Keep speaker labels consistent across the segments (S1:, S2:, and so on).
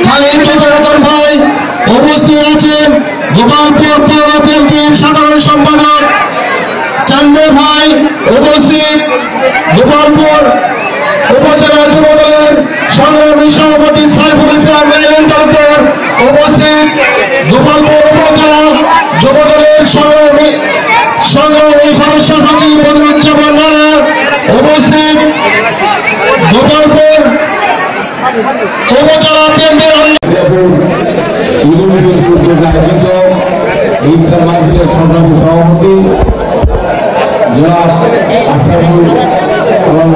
S1: খালিদ চৌধুরী ভাই উপস্থিত আছেন গোপালপুর পৌর বিএনপির সাধারণ সম্পাদক চান্দে ভাই উপস্থিত, গোপালপুর উপজেলা যুবদলের সংগ্রামী সভাপতি সাইফুল ইসলাম তালুকদার উপস্থিত, গোপালপুর উপজেলা যুবদলের সংগ্রামী সদস্য সচিব বদরুজ্জামান রানা উপস্থিত, গোপালপুর উপজেলা বিএনপির
S2: সংগ্রামী সভাপতি জনাব আশরাফুল এবং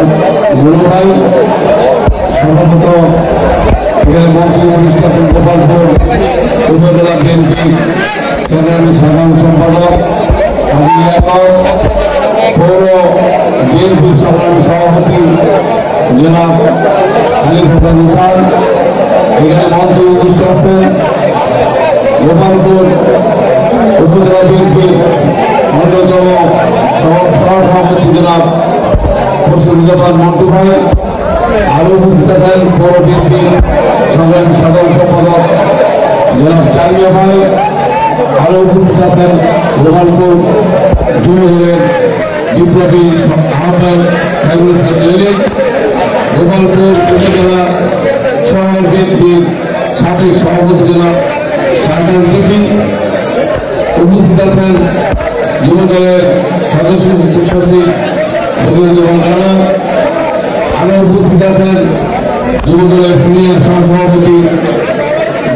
S2: গুরু ভাই, সম্ভবত এখানে মঞ্চে অনুষ্ঠান গোপালপুর উপজেলা বিএনপি সংগ্রামী সাধারণ সম্পাদক পৌর বিএনপির সংগ্রামী সভাপতি জনাব খালিদ হাসান ইরফান, এখানে মঞ্চে উপস্থিত আছেন গোপালপুর উপজেলা বিএনপির অন্যতম সভাপতি জনাব ফসলুজ্জামান মন্টু ভাই, আরো উপস্থিত আছেন পৌর বিএনপির সংগ্রামী সাধারণ সম্পাদক জনাব চালিয়া ভাই, আরো উপস্থিত আছেন গোপালপুর যুবদলের বিপ্লবী আহ্বায়ক সাইফুল ইসলাম জলিল, গোপালপুর উপজেলা শহর বিএনপির সাবেক সভাপতি জনাব শাহজাহান টিপি, উপস্থিত আছেন যুবদলের সদস্য সচিব বদরুজ্জামান রানা, আরো উপস্থিত আছেন যুবদলের সিনিয়র সহসভাপতি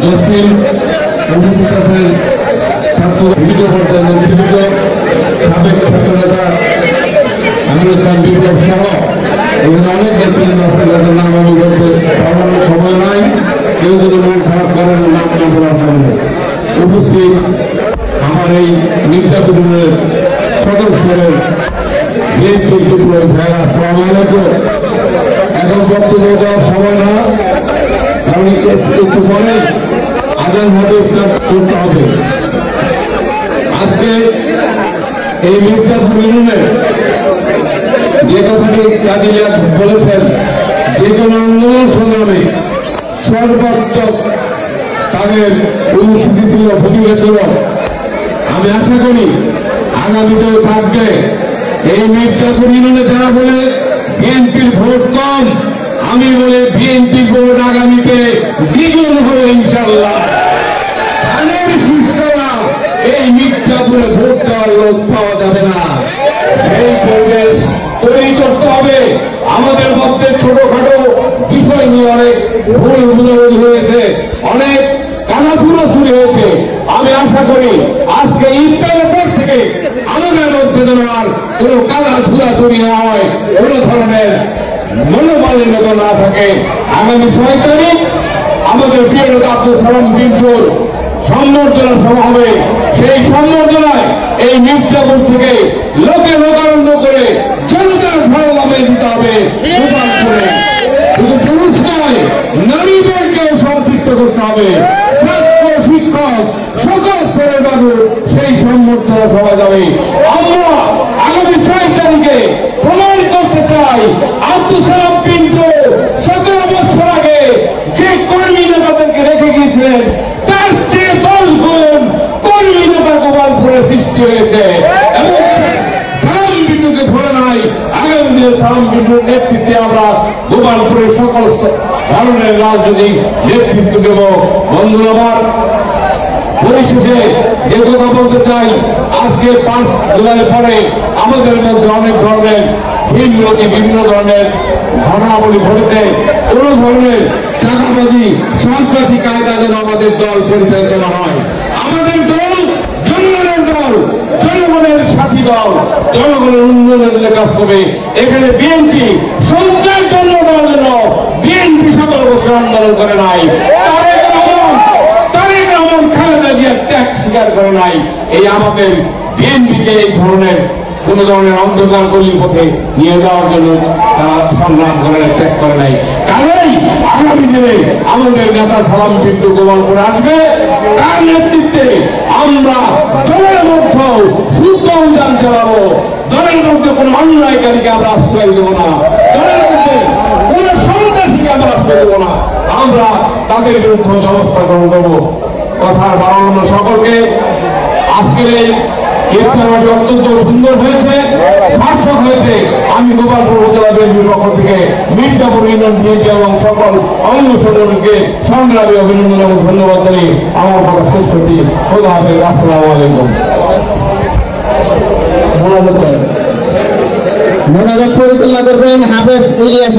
S2: জসিম, উপস্থিত আছেন ছাত্র ভিডিও পর্যায়ে নেতৃত্ব সাবেক ছাত্রনেতা আমির খান বিপ্লব সহ এখানে অনেক নেতৃত্ব আছে যাদের নাম আমি বলতে সামান্য সময় নাই, কেউ যদি মন খারাপ করেন নাম না বলার কারণে। উপস্থিত আমার এই মির্জাপুরের সদস্যের বিএনপি বিপ্লবী ভাইরা, আসসালামু আলাইকুম। এখন বক্তব্য দেওয়ার সময় না, কারণ একটু পরে আজান হবে, করতে হবে। আজকে এই মির্জাপুর ইউনিয়নের যে কথাটি কাজী বলেছেন, যে কোনো আন্দোলন সংগ্রামে সর্বাত্মক তাদের উপস্থিতি ছিল, ভূমিকা ছিল। আমি আশা করি আগামীতেও থাকবে। এই মির্জাপুর ইউনিয়নে যারা বলে বিএনপির ভোট কম, আমি বলে বিএনপির ভোট আগামীতে দ্বিগুণ হবে ইনশাল্লাহ। ধানের শীর্ষরা এই মির্জাপুরে ভোট দেওয়ার লোক পাওয়া যাবে না। সেই পরিবেশ তৈরি করতে হবে। আমাদের মধ্যে ছোটখাটো বিষয় নিয়ে অনেক ভুল বুঝাবুঝি হয়েছে, অনেক কানাচুরি হয়েছে। আমি আশা করি আজকে ইফতারের পর থেকে আমাদের মধ্যে যেন আর কোন কানাচুরি না হয়, কোন ধরনের মনোমালিন্য না থাকে। আগামী 6 তারিখ আমাদের প্রিয় নেতা আব্দুল সালাম বিনপুর সম্বর্ধনা সভা হবে। সেই সম্বর্ধনায় এই মির্জাপুর থেকে লোকে লোকারণ্য করে জনতার ভালোভাবে দিতে হবে। শুধু পুরুষ নয়, নারীদেরকেও সম্পৃক্ত করতে হবে। ছাত্র শিক্ষক সকল স্তরের বাবু সেই সম্বর্ধনা সভা যাবে। আমরা আগামী 6 তারিখে প্রমাণ করতে চাই, আব্দুল সালাম পিন্টু 17 বছর আগে যে কর্মী নেতাদেরকে রেখে গিয়েছিলেন, তার চেয়ে 10 গুণ কর্মী নেতা গোপালপুরে সৃষ্টি হয়েছে। এবং সালাম বিন্দুকে ভরে নাই, আগামী দিনে সালাম বিন্দুর নেতৃত্বে আমরা গোপালপুরের সকল ধরনের রাজনৈতিক নেতৃত্ব দেব। বন্ধুরা আমার, পরিশেষে যে কথা বলতে চাই, আজকে 5 জুলাই পরে আমাদের মধ্যে অনেক ধরনের বিভিন্ন ধরনের ঘটনাবলী ঘটেছে। কোন ধরনের চাঁদাবাজি সন্ত্রাসী কায়দা যেন আমাদের দল পরিচালিত না হয়। আমাদের দল জনগণের দল, জনগণের সাথী দল, জনগণের উন্নয়নের জন্য কাজ করবে। এখানে বিএনপি সঞ্চয়ের জন্য দেওয়ার জন্য বিএনপি 17 বছর আন্দোলন করে নাই। তারেক রহমান খালেদা জিয়ার ত্যাগ স্বীকার করে নাই। এই আমাদের বিএনপিকে এই ধরনের কোন ধরনের অন্ধকার গলির পথে নিয়ে যাওয়ার জন্য তারা সংগ্রাম করে, ত্যাগ করে নাই। কারণ আগামী দিনে আমাদের নেতা সালাম পিন্টু গোপালপুরে আসবে, তার নেতৃত্বে আমরা দলের মধ্যে শুদ্ধ অভিযান চালাবো। দলের মধ্যে কোন অন্যায়কারীকে আমরা আশ্রয় দেব না, দলের মধ্যে কোন সন্ত্রাসীকে আমরা আসতে দেবো না, আমরা তাদের বিরুদ্ধে ব্যবস্থা গ্রহণ করবো। কথার বাড়ানো সকলকে আজকের এই ইফতারটি অত্যন্ত সুন্দর হয়েছে, সার্থক হয়েছে। আমি গোপালপুর উপজেলা বিএনপির পক্ষ থেকে মির্জাপুর ইউনিয়ন বিএনপি এবং সকল অঙ্গ সংগঠনকে সংগ্রামী অভিনন্দন এবং ধন্যবাদ জানিয়ে আমার কথা শেষ করছি। খোদা হাফেজ, আসসালামু আলাইকুম।
S1: মোনাজাত পরিচালনা করবেন হাফেজ ইলিয়াস।